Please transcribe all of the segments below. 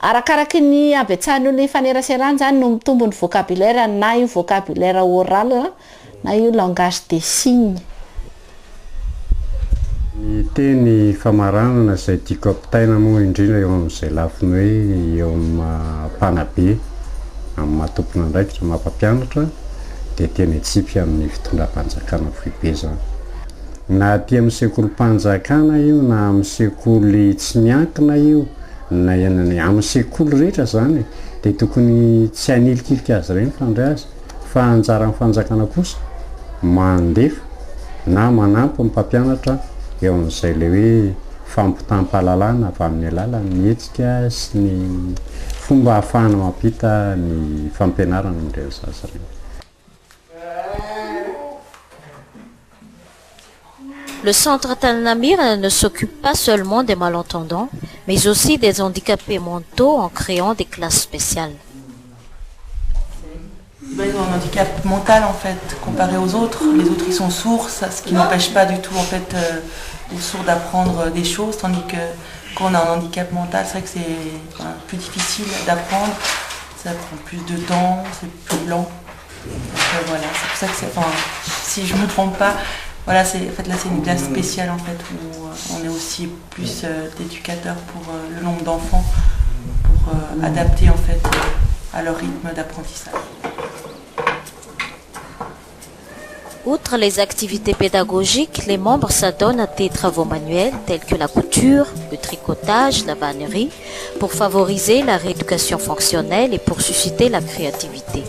Arakaraky ny abetsahan'ny faneraserany zany no mitombo ny vocabulaire na io vocabulaire oral na io langage des signes. Ny teny famaranana izay tiako ampitaina moa indrindra eo amin'izay lafiny hoe eo amin'ny mpanabe amin'ny matompona ndraikitra mampampianatra dia teny Antsipy amin'ny fitondram-panjakana foibe zany. Na aty amin'ny sekolim-panjakana io na amin'ny sekoly tsy miankina io na amin'ny sekoly rehetra zany dia tokony tsy hanilikilika azy ireny fandray azy fa anjaran'ny fanjakana kosa mandefa na manampy ny mpampianatra eo amin'izay le hoe fampitam-pahalalana avy amin'ny alalan'ny hetsika sy ny fomba ahafahana mampita ny fampianarana amin'ireny zaza ireny. Le centre Talnamir ne s'occupe pas seulement des malentendants, mais aussi des handicapés mentaux en créant des classes spéciales. Ils ont un handicap mental en fait, comparé aux autres. Les autres ils sont sourds, ce qui n'empêche pas du tout en fait aux sourds d'apprendre des choses, tandis que quand on a un handicap mental, c'est vrai que c'est plus difficile d'apprendre, ça prend plus de temps, c'est plus lent. Donc, voilà, c'est pour ça que si je ne me trompe pas, voilà, en fait, là c'est une classe spéciale en fait, où on est aussi plus d'éducateurs pour le nombre d'enfants, pour adapter en fait à leur rythme d'apprentissage. Outre les activités pédagogiques, les membres s'adonnent à des travaux manuels tels que la couture, le tricotage, la vannerie, pour favoriser la rééducation fonctionnelle et pour susciter la créativité.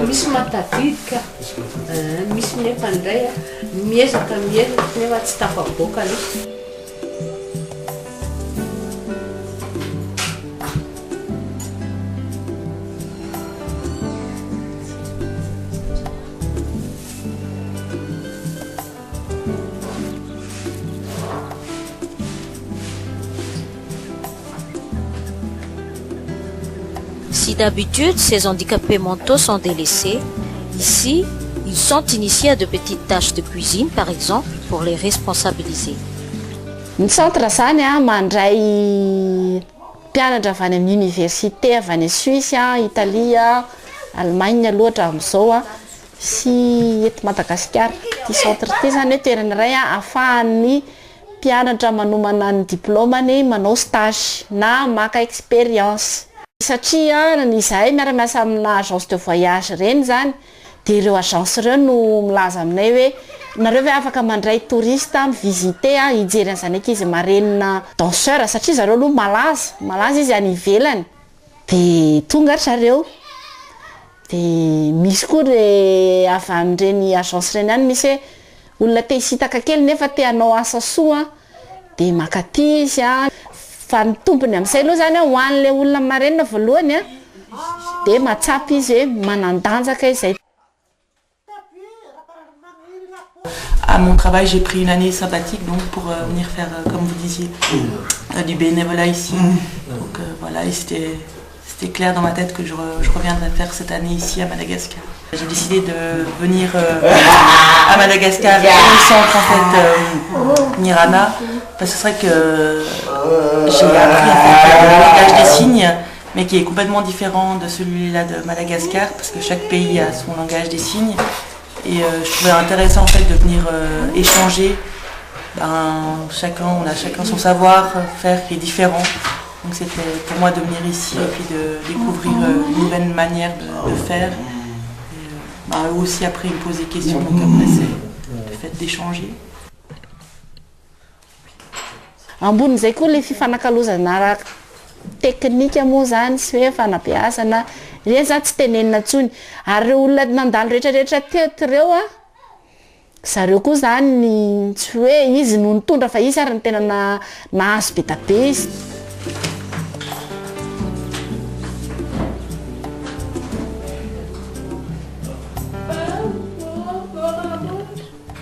Misy matadidika misy nefa ndray miezaka nefa tsy tafaboaka aloha. Si d'habitude ces handicapés mentaux sont délaissés, ici, ils sont initiés à de petites tâches de cuisine, par exemple, pour les responsabiliser. Ny centre zany mandray mpianatra avy any amin'ny université avy any Suisse, Italia, Allemagne loatra amin'izao sy eto Madagasikara. Ty centre ty zany hoe toerana iray ahafahan'ny mpianatra manomana ny diplômany manao stage na maka expérience. Satria izahay miara-miasa amina agence de voyage reny zany dia ireo agence ireo no milaza aminay hoe nareo hoe afaka mandray touriste mivisiter hijery an'izany ankizy marenina danseur satria zareo aloha malaza izy any ivelany dia tonga ry zareo. Dia misy koa re avy amin'ireny agence reny ihany misy hoe olona te hisitaka kely nefa te hanao asa soa dia makaty izy fa ny tompony amin'izay aloha zany ho an'ilay olona marenina voalohany dia matsapy izy hoe manandanjaka izay. À mon travail, j'ai pris une année sympathique donc pour venir faire, comme vous disiez, du bénévolat ici. Donc voilà, et c'était clair dans ma tête que je reviendrais faire cette année ici à Madagascar. J'ai décidé de venir à Madagascar au centre en fait Nirana, parce que c'est vrai que j'ai appris en fait, le langage des signes, mais qui est complètement différent de celui-là de Madagascar, parce que chaque pays a son langage des signes. Et je trouvais intéressant en fait de venir échanger. On a chacun son savoir-faire qui est différent. Donc c'était pour moi de venir ici et puis de découvrir une nouvelle manière de faire. Et, eux aussi après ils me posent des questions, donc après c'est le fait d'échanger. Ambon'izay koa le fifanakalozana teknika moa zany sy hoe fanabeazana ireny zany tsy tenenina ntsony ary ireo olona nandalo rehetrarehetra teto ireo zareo koa zany tsy hoe izy no nitondra fa izy ary ny tena nahazo be da be izy.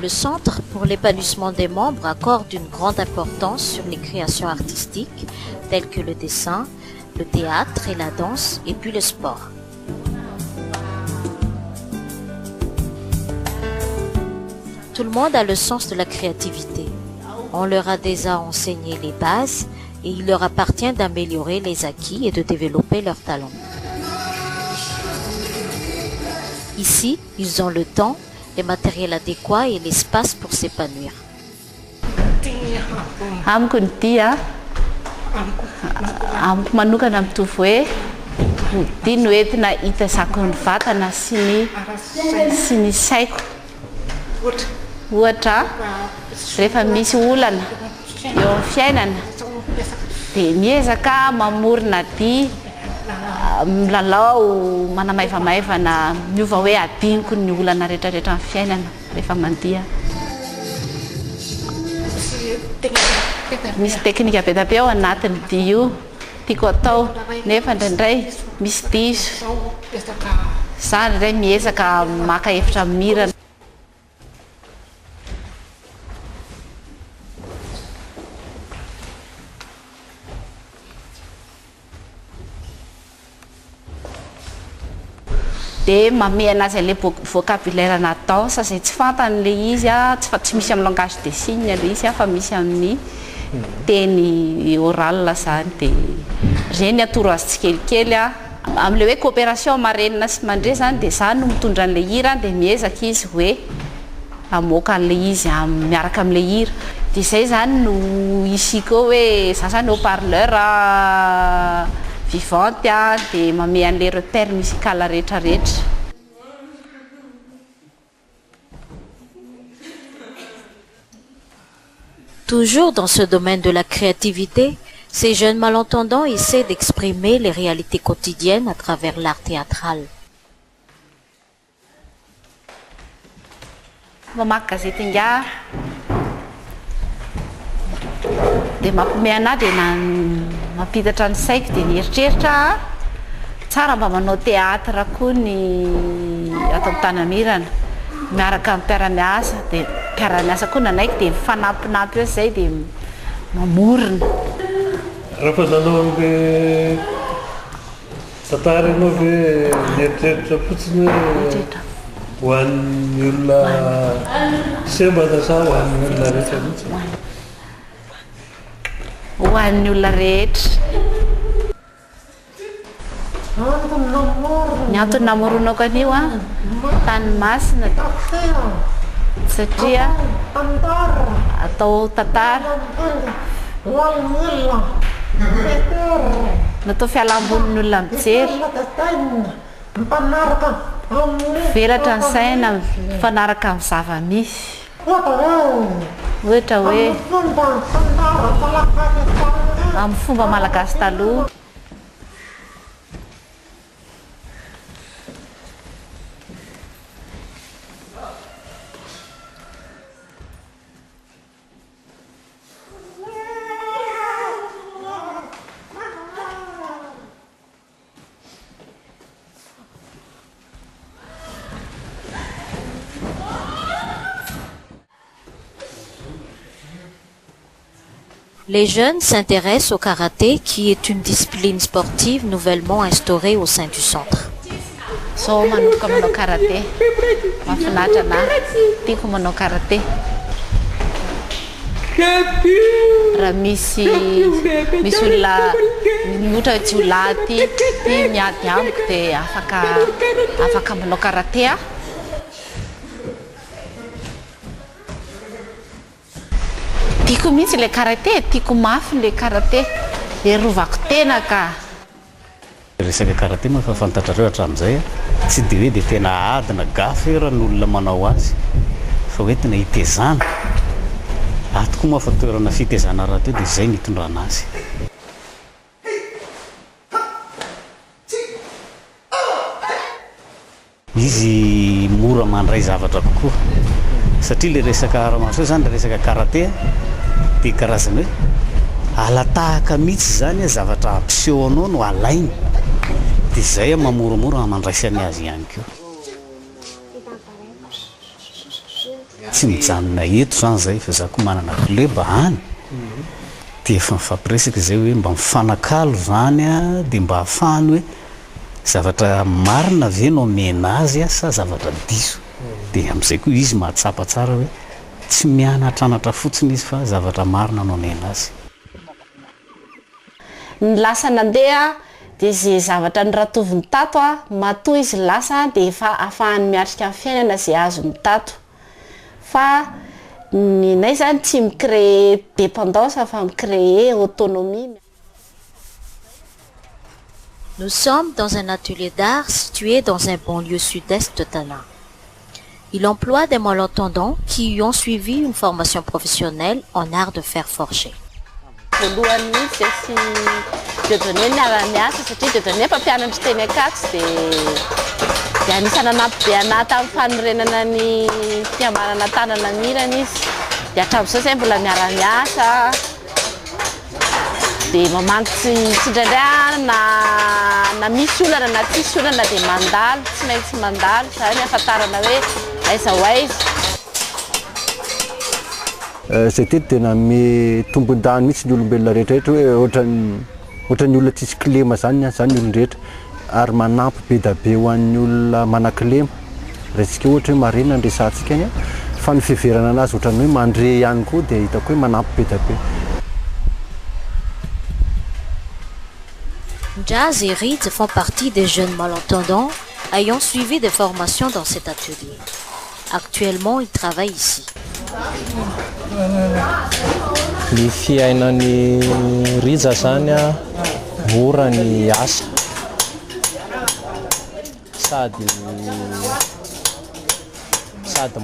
Le Centre pour l'épanouissement des membres accorde une grande importance sur les créations artistiques telles que le dessin, le théâtre et la danse, et puis le sport. Tout le monde a le sens de la créativité. On leur a déjà enseigné les bases et il leur appartient d'améliorer les acquis et de développer leurs talents. Ici, ils ont le temps, les matériels adéquats et l'espace pour s'épanouir. Amiko ny dia amiko manokana mitovy hoe dia no entina hitasako ny vatana sy ny saiko. Ohatra rehefa misy olana eo amin'ny fiainana dia miezaka mamorona dia milalao manamaivamaivana miova hoe adiniko ny olana rehetrarehetra amin'ny fiainana rehefa mandia. Misy teknika be dia ao anatin'ny dia io tiako atao nefa indraindray misy diso za indray miezaka maka hevitra mirana. Dia mamey anazy ilay vocabulaire natao sa izay tsy fantan'ilay izy tsy misy amin'ny langage des signes ilay izy fa misy amin'ny teny oral zany. Dia reny atoro azy tsikelikely amin'ilay hoe coopération marenina sy mandre zany dia zany no mitondra an'ilay hira dia miezaka izy hoe amoaka an'ilay izy miaraka amin'ilay hira. Dia izay zany no isiko hoe za zany haut-parleur vivante dia mamey an'ilay repère musical rehetrarehetra. Toujours dans ce domaine de la créativité, ces jeunes malentendants essaient d'exprimer les réalités quotidiennes à travers l'art théâtral. Mamaky gazety inga dia mampiomehy anahy dia mampitatra ny saiko dia nieritreritra tsara mba manao théâtre koa ny ato amin'ny Tanamirana miaraka amin'ny mpiara-miasa dia mpiara-miasa koa nanaiky dia mifanampinampy eo izay dia mamorona. Rehefa nanao an'ilay tantara ianao hoe nieritreritra fotsiny ho an'ny olona sembana sa ho an'ny olona rehetra mihitsy? Ho an'ny olona rehetra. Ny antony namoronako an'io Tanymasina satria atao tantara natao fialambolin'ny olona mijery velatra ny saina mifanaraka amin'ny zava-misy. Ohatra hoe amin'ny fomba malagasy taloha Les jeunes s'intéressent au karaté, qui est une discipline sportive nouvellement instaurée au sein du centre. So manomboka manao karaté mahafinaritra anahy tiako manao karaté. Raha misy olona miotra hoe tsy ho laty ty miady amiko dia afaka manao karaté tiako mihitsy le karaté, tiako mafy le karaté, erovako tena ka. Resaka karaté moa fahafantatrareo hatramin'izay tsy dia hoe dia tena adina gafy raha ny olona manao azy fa hoe tena hitezana. Tokoa moa fa toerana fitezana raha teo dia izay mitondrana azy. Izy mora mandray zavatra kokoa satria le resaka aramaso zany le resaka karaté dia karazana hoe alatahaka mihitsy zany zavatra ampisehonao no alainy dia izay mamoramora mandraisany azy ihany koa. Tsy mijanona eto zany zay fa za koa manana koleba any dia efa mifampiresaka izay hoe mba mifanakalo zany dia mba hahafahany hoe zavatra marina ve no mena azy sa zavatra diso. Dia amin'izay koa izy mahatsapa tsara hoe tsy mianatranatra fotsiny izy fa zavatra marina no mena azy. ny lasa nandeha dia zay zavatra ny ratovi ny tato a matoa izy lasa dia efa ahafahany miatrika amin'ny fiainana zay azo ny tato fa ny nay zany tsy micréer dépendance fa micréer autonomie. Nous sommes dans un atelier d'art situé dans un banlieue sud-est de Tana. Il emploie des malentendants qui y ont suivi une formation professionnelle en art de fer forgé. voalohany mihitsy sy dedone miara-miasa satria dedone mpampianatra teny akatsy dia anisana anampy be anahy tamin'ny fanorenana ny fiamarana tanana mirana izy dia hatramin'izao zay mbola miara-miasa dia mamantitsy indraindray na misy olana na tsisy olana dia mandalo tsy maintsy mandalo zany ahafantarana hoe aiza ho aiza. Zay teto dia nanome tombon-dany mihitsy ny olombelona rehetrarehetra hoe ohatran'ny olona tsisy kilema zany ny olon-drehetra ary manampy be da be ho an'ny olona manan-kilema raha isika ohatra hoe marena ny resantsika any fa ny fiheverana anazy ohatran'ny hoe mandre ihany koa dia hitako hoe manampy be da be. Jazz et Reed font partie des jeunes malentendants ayant suivi des formations dans cet atelier. Actuellement, ils travaillent ici. Ny fiainan'ny Riza zany a mora ny asa sady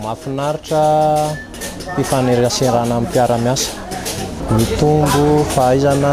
mahafinaritra mpifaneraserana amin'ny mpiara-miasa mitombo fahaizana